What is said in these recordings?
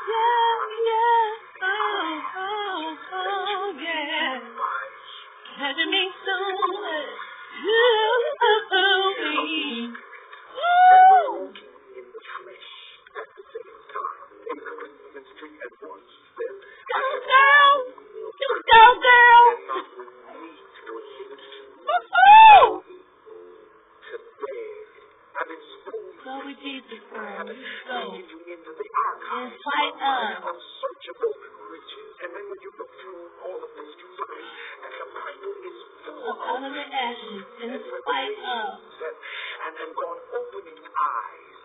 yeah. Oh, yeah. Catching me soon. Woo! Go, girl! You go, girl! Woo-hoo! Go with Jesus, girl. Go. And fight up. Out of the ashes and fight up. And God opened his eyes.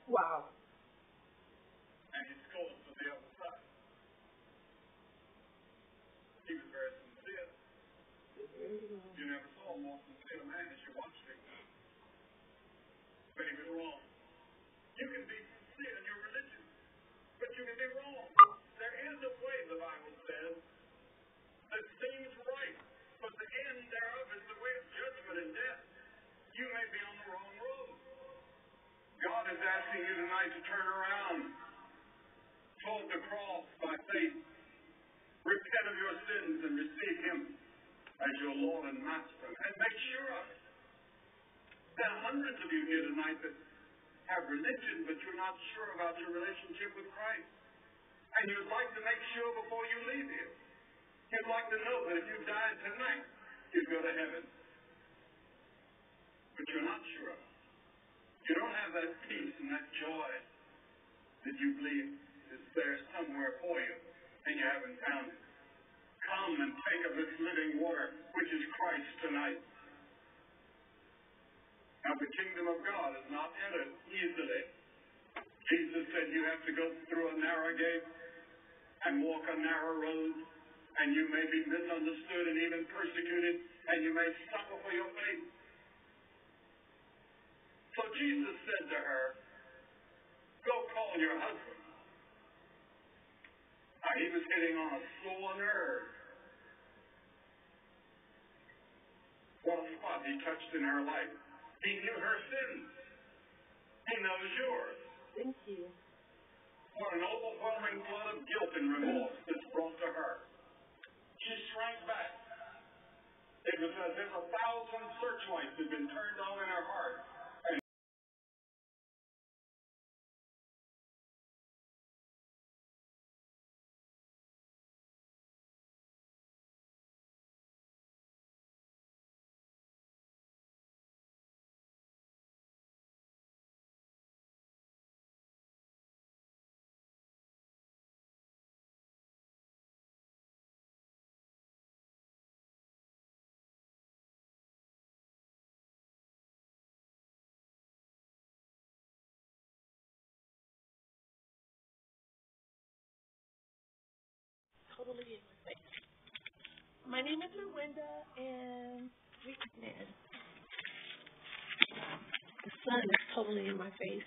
Wow. And he told us to the other side. He was very sincere. You never saw a more sincere man as you watched him. But he was wrong. You can be sincere in your religion, but you can be wrong. There is a way, the Bible says, that seems right, but the end thereof is the way of judgment and death. You may be on the wrong road. God is asking you tonight to turn around toward the cross by faith. Repent of your sins and receive Him as your Lord and Master. And make sure of it. There are hundreds of you here tonight that have religion, but you're not sure about your relationship with Christ. And you'd like to make sure before you leave here. You'd like to know that if you died tonight, you'd go to heaven. But you're not sure of it. You don't have that peace and that joy that you believe is there somewhere for you, and you haven't found it. Come and take of this living water, which is Christ tonight. Now, the kingdom of God is not entered easily. Jesus said you have to go through a narrow gate and walk a narrow road, and you may be misunderstood and even persecuted, and you may suffer for your faith. So Jesus said to her, go call your husband. Now, he was hitting on a sore nerve. What a spot he touched in her life. He knew her sins. He knows yours. Thank you. What an overwhelming flood of guilt and remorse this brought to her. She shrank back. It was as if 1,000 searchlights had been turned on in her heart. totally in my face. My name is Erwynnda, and man, the sun is totally in my face.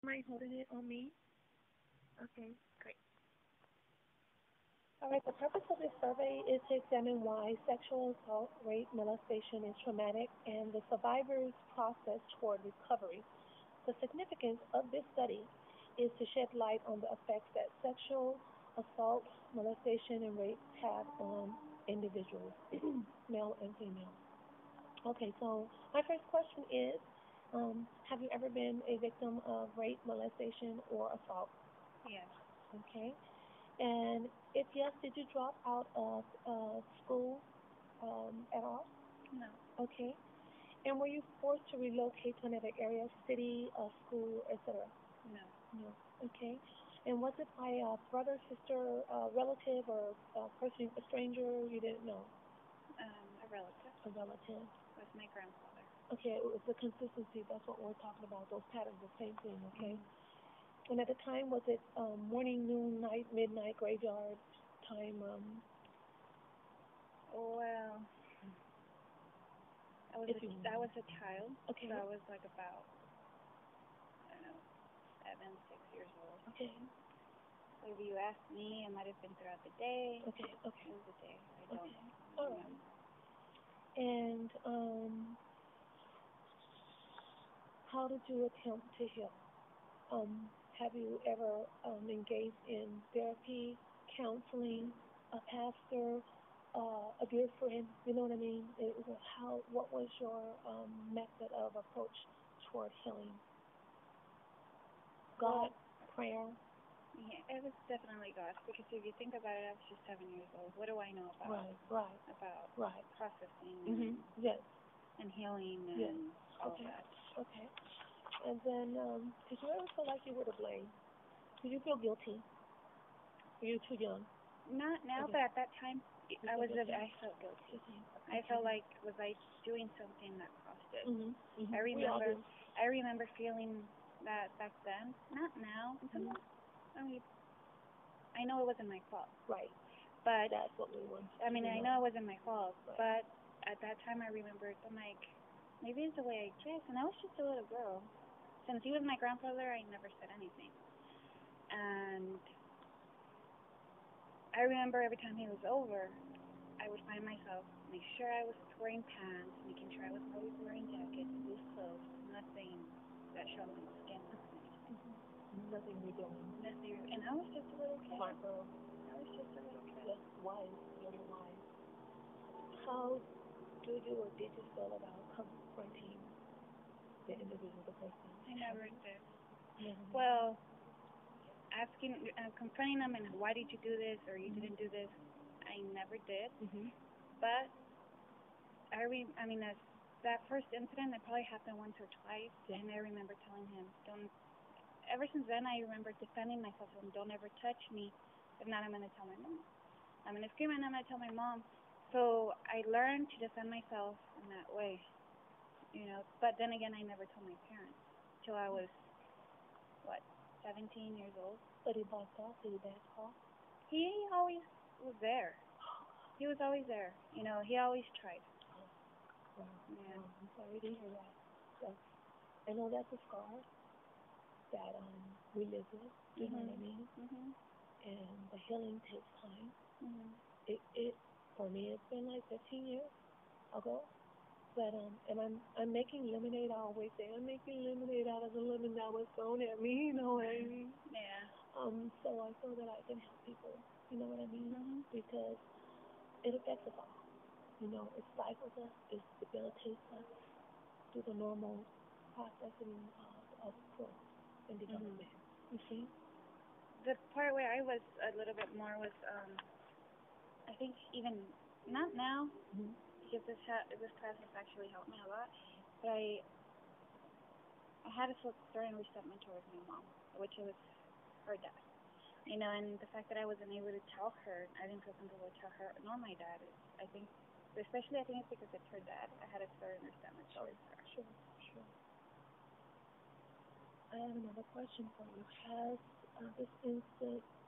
Am I holding it on me? Okay, great. All right, the purpose of this survey is to examine why sexual assault, rape, molestation is traumatic and the survivor's process toward recovery. The significance of this study is to shed light on the effects that sexual assault, molestation, and rape have on individuals, male and female. Okay, so my first question is, have you ever been a victim of rape, molestation, or assault? Yes. Okay. And if yes, did you drop out of school at all? No. Okay. And were you forced to relocate to another area, city, school, etc.? No. No. Okay. And was it by a brother, sister, relative, or a person, a stranger you didn't know? A relative. A relative. It was my grandfather. Okay, it was the consistency. That's what we're talking about. Those patterns, the same thing. Okay. And at the time, was it morning, noon, night, midnight, graveyard time? Well, I was a child. Okay. So I was like about, I don't know, 7, 6 years old. Okay. So if you ask me, it might have been throughout the day. Okay. Okay. It was the day. I don't Okay. All right. remember. And how did you attempt to heal? Have you ever engaged in therapy, counseling, a pastor, a good friend? You know what I mean? What was your method of approach toward healing? God, prayer? Yeah, it was definitely God, because if you think about it, I was just 7 years old. What do I know about processing Yes. and healing and Yes. all Okay. of that? Okay. And then, did you ever feel like you were to blame? Did you feel guilty? Were you too young? Not now, Okay. but at that time, I felt guilty. Okay. I felt like, was I doing something that caused it? Mm-hmm. I remember feeling that back then. Not now. I mean, I know it wasn't my fault. Right. But that's what we want. I mean, I know it wasn't my fault, Right. but at that time I remembered, I'm like, maybe it's the way I dress. And I was just a little girl. Since he was my grandfather, I never said anything. And I remember every time he was over, I would find myself, make sure I was wearing pants, making sure I was always wearing jackets, loose clothes, nothing that showed my skin. Nothing revealing. Nothing. And I was just a little kid. Smart girl. I was just a little kid. Yes, wise, very wise. How do you or did you feel about confronting the individual, the person? I never did. Never. Well, confronting them and why did you do this or you didn't do this, I never did. But that first incident, it probably happened once or twice, and I remember telling him, don't. Ever since then, I remember defending myself and don't ever touch me. If not, I'm gonna tell my mom. I'm gonna scream and I'm gonna tell my mom. So I learned to defend myself in that way, you know. But then again, I never told my parents till I was 17 years old. But he backed off. Did he back off? He always was there. He was always there. You know, he always tried. Wow. Yeah. I'm sorry to hear that. So, I know that's a scar that we live with. You know what I mean? And the healing takes time. It for me, it's been like 15 years ago. But and I'm making lemonade. I always say I'm making lemonade out of the lemon that was thrown at me. You know what I mean? Yeah. So I feel that I can help people. You know what I mean? Because it affects us all. You know, it stifles us, it debilitates us through the normal processing of growth and development. You see? The part where I was a little bit more was, I think even, not now, because this class has actually helped me a lot, but I had a certain resentment towards my mom, which was her dad. You know, and the fact that I wasn't able to tell her, I didn't feel comfortable to tell her, nor my dad, I think, especially I think it's because it's her dad, I had a certain resentment towards her. Sure. I have another question for you. Has this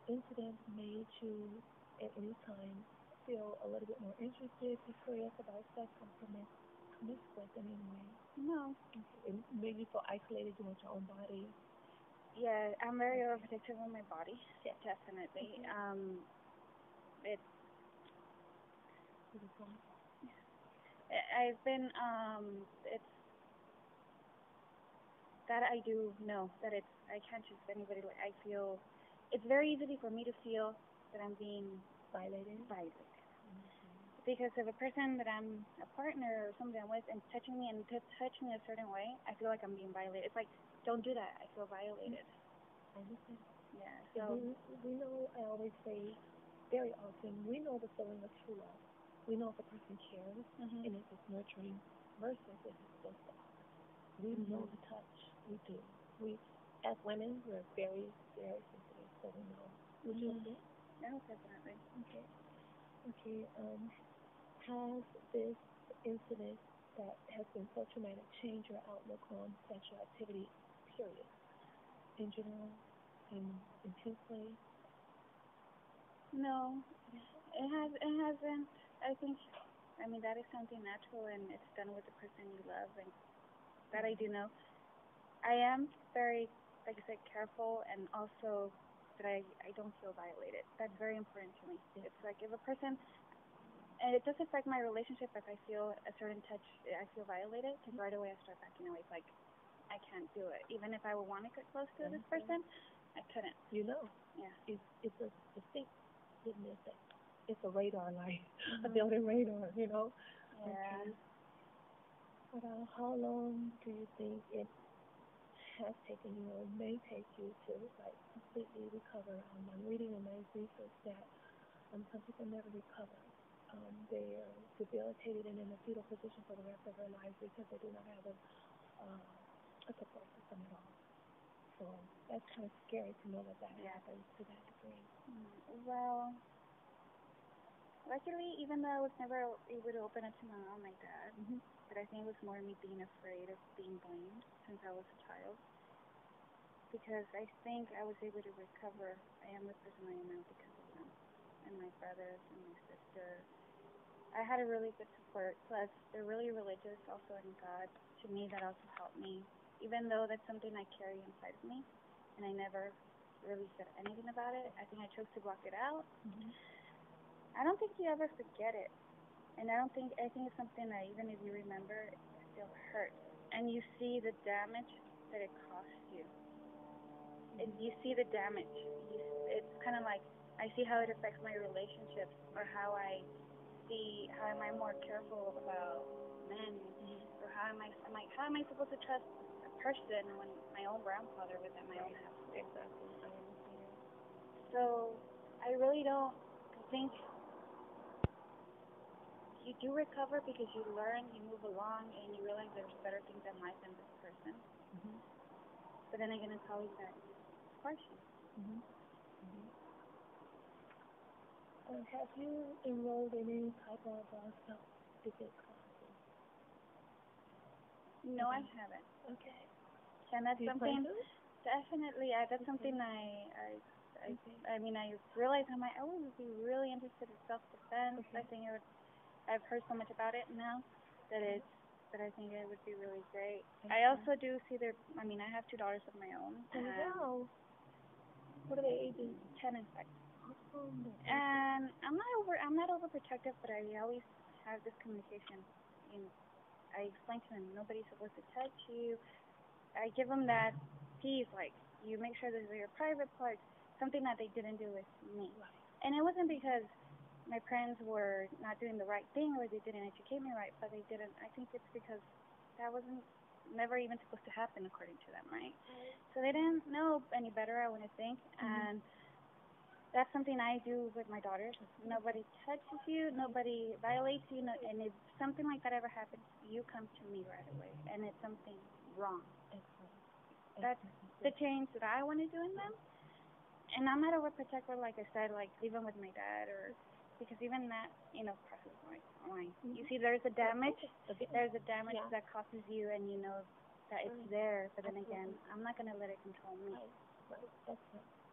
incident made you at any time feel a little bit more interested, be curious about sex, or promiscuous in any way? No. It made you feel isolated with your own body? Yeah, I'm very overprotective of my body. Yeah, definitely. I've been, it's, that I do know that I can't just anybody, like, I feel, it's very easy for me to feel that I'm being violated. Because if a person that I'm a partner or somebody I'm with and touching me and touch me a certain way, I feel like I'm being violated. It's like, don't do that. I feel violated. I understand. Yeah. So we know, I always say, very often, we know the feeling of true love. We know if a person cares and if it's nurturing versus if it's just we know the touch. We do. We, as women, we're very, very sensitive, so we know. Would you agree? No, definitely. Okay. Has this incident that has been so traumatic changed your outlook on sexual activity, period, in general, intensely? No, it hasn't. I think, that is something natural, and it's done with the person you love, and that I do know. I am very, like I said, careful, and also that I don't feel violated. That's very important to me. It's like if a person, and it does affect my relationship if I feel a certain touch, I feel violated, because right away I start backing away. It's like, I can't do it. Even if I would want to get close to this person, I couldn't. You know. Yeah. It's a distinct, it's a radar light, a building radar, you know? Yeah. Okay. How long do you think it has taken you or may take you to completely recover? I'm reading in my research that some people never recover. They're debilitated and in a fetal position for the rest of their lives because they do not have a support system at all. So that's kind of scary to know that happens to that degree. Well, luckily, even though I was never able to open up to my mom, my dad, but I think it was more me being afraid of being blamed since I was a child. Because I think I was able to recover. I am the person I am now because of them. And my brothers and my sister. I had a really good support. Plus, they're really religious, also in God. To me, that also helped me. Even though that's something I carry inside of me, and I never really said anything about it. I think I chose to block it out. I don't think you ever forget it. And I think it's something that even if you remember, it still hurts. And you see the damage that it costs you. And you see the damage. It's kind of like, I see how it affects my relationships, or how am I more careful about men, or how am I supposed to trust a person when my own grandfather was at my own house? Exactly. I understand. So I really don't think you do recover, because you learn, you move along, and you realize there's better things in life than this person. But then again, it's always that question. Have you enrolled in any type of self-defense classes? No, I haven't. Okay. And that's something, definitely, that's something I mean, I realized I would be really interested in self-defense. I think I've heard so much about it now that I think it would be really great. I also do see I have 2 daughters of my own. Wow. What are their ages? 10 and 5. And I'm not overprotective, but I always have this communication. I explain to them, nobody's supposed to touch you. I give them that piece, like, you make sure these are your private parts, something that they didn't do with me. And it wasn't because my parents were not doing the right thing, or they didn't educate me right, but they didn't. I think it's because that wasn't never even supposed to happen according to them, right? So they didn't know any better, I want to think. And that's something I do with my daughters. Nobody touches you, nobody violates you, and if something like that ever happens, you come to me right away, and it's something wrong. That's the change that I want to do in them. And I'm not overprotective, like I said, like even with my dad, or because even that, crosses my line. You see, there's a damage that causes you, and you know that it's there, but then again, I'm not going to let it control me. Right. That's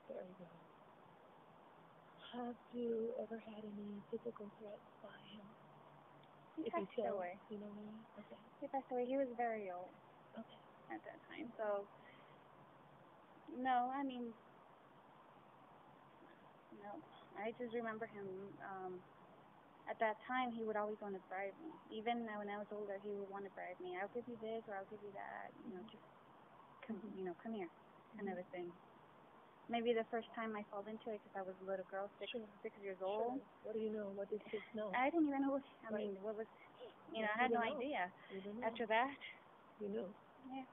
very good. Have you ever had any physical threats by him? He passed away. You know what I mean? Okay. He passed away. He was very old at that time. So, no, no. I just remember him. At that time, he would always want to bribe me. Even when I was older, he would want to bribe me. I'll give you this, or I'll give you that. Just come here, kind of a thing. Maybe the first time I fell into it because I was a little girl, 6 years old. What do you know? What did kids know? I didn't even know. What was? I had no idea. After that, you knew. Yeah.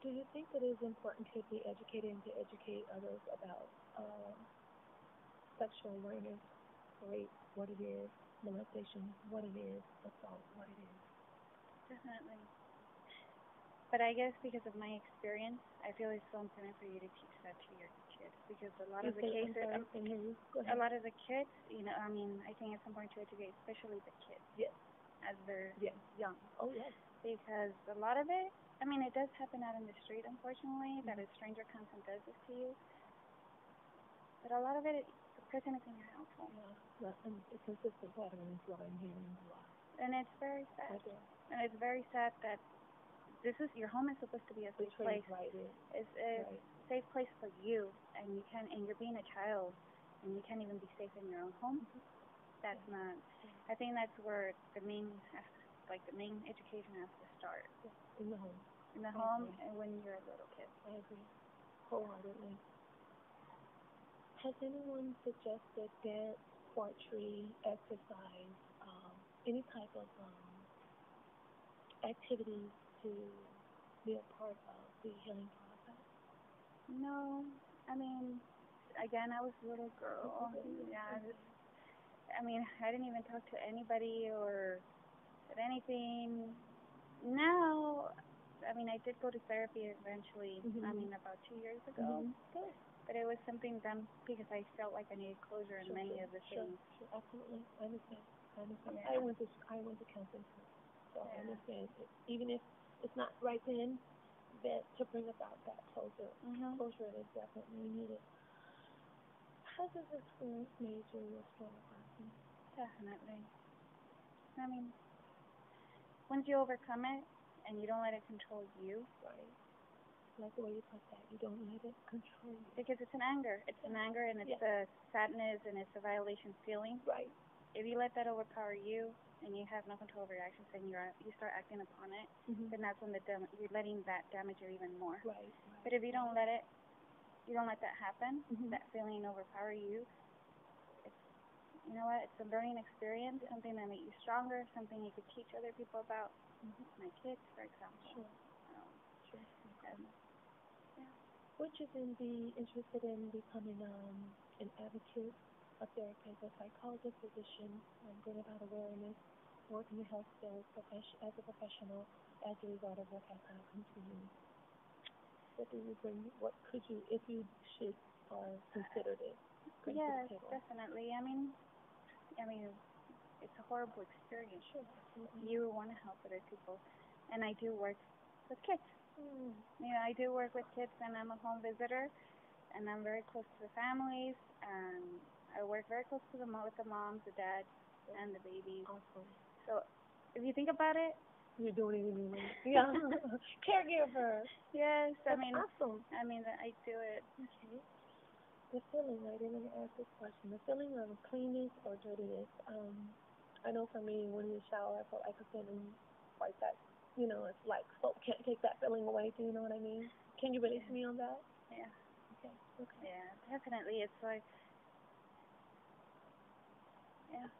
Do you think it is important to be educated and to educate others about sexual awareness, rape, what it is, molestation, what it is, assault, what it is? Definitely. But I guess because of my experience, I feel it's so important for you to teach that to your kids, because a lot of the cases, I think it's important to educate, especially the kids, as they're young. Oh, yes. Because a lot of it, it does happen out in the street, unfortunately, that a stranger comes and does this to you. But a lot of it, the person is in your household. Yeah, and a consistent pattern is what I'm hearing a lot. And it's very sad. And it's very sad that your home is supposed to be a safe place. It's a safe place for you, and you're being a child, and you can't even be safe in your own home. That's not. I think that's where the main education has to start. In the home. In the home, and when you're a little kid. I agree, wholeheartedly. Has anyone suggested dance, poetry, exercise, any type of activities to be a part of the healing process? No, again, I was a little girl. I didn't even talk to anybody or said anything. Now, I did go to therapy eventually, about 2 years ago. Good. But it was something done because I felt like I needed closure in many of the things. Sure, absolutely. I understand. Yeah. I went to counseling too, so I understand. Even if it's not right then, that to bring about that closure is definitely needed. Has this experience made you a stronger person? Definitely. I mean, once you overcome it and you don't let it control you. Right. Like the way you put that, you don't let it control you. Because it's an anger. It's an anger and it's a sadness and it's a violation feeling. Right. If you let that overpower you and you have no control over your actions and you start acting upon it, then that's when you're letting that damage you even more. Right. But if you don't let it, you don't let that happen, that feeling overpower you, it's, you know what, it's a learning experience, something that makes you stronger, something you could teach other people about. My kids, for example. Sure. Would you then be interested in becoming an advocate, a therapist, a psychologist, physician, bring about awareness, work in the healthcare as a professional as a result of what has happened to you? What do you bring? What could you, if you should or considered it, bring to the table? Definitely. I mean, it's a horrible experience. Sure. You want to help other people, and I do work with kids. You know, I do work with kids, and I'm a home visitor, and I'm very close to the families, and I work very close to with the moms, the dads, and the babies. Awesome. So, if you think about it, you're doing it anyway. Yeah. Caregiver. Yes, That's awesome. I mean, I do it. Okay. The feeling, I didn't ask this question. The feeling of cleanness or dirtiness. I know for me, when you shower, I felt like a feeling like that. You know, it's like soap can't take that feeling away. Do you know what I mean? Can you relate to me on that? Yeah. Okay. Yeah, definitely. It's like, yeah.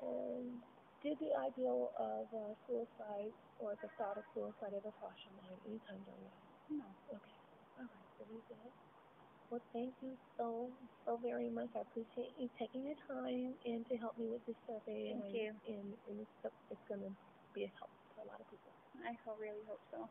And did the ideal of suicide or the thought of suicide ever cross your mind anytime during your life? No. Okay. All right. Very good. Well, thank you so very much. I appreciate you taking your time and to help me with this survey. Thank you. And it's going to be a help to a lot of people. I really hope so.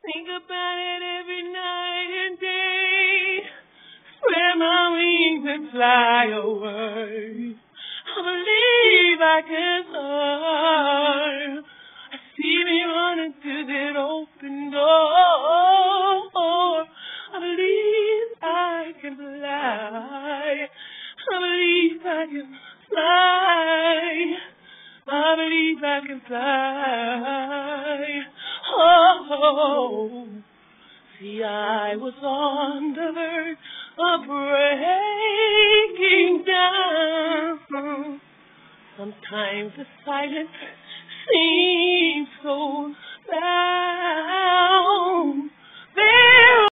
Think about it every night and day. Spread my wings and fly away. I believe I can fly. I see me running through that open door. I believe I can fly. I believe I can fly. I believe I can fly. Oh, see, I was on the verge of breaking down. Sometimes the silence seems so loud. There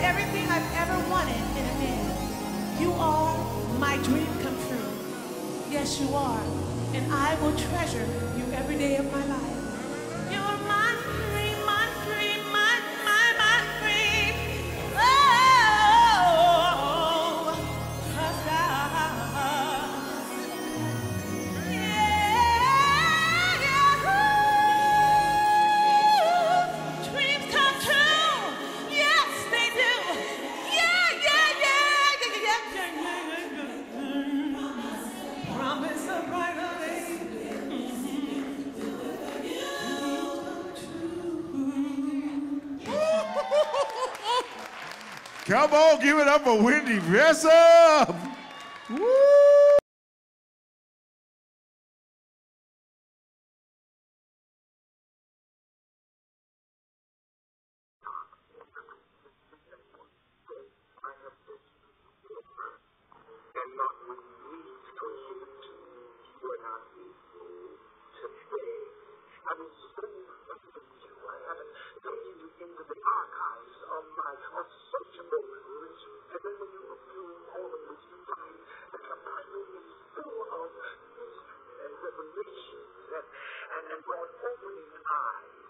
everything I've ever wanted in a man. You are my dream come true. Yes, you are. And I will treasure you every day of my life. You're my dream, my dream, my dream. Oh, dreams come true. Yes, they do. Yeah. Promise of brighter days. Come on, give it up for Erwynnda Vessup. Woo! And brought opening eyes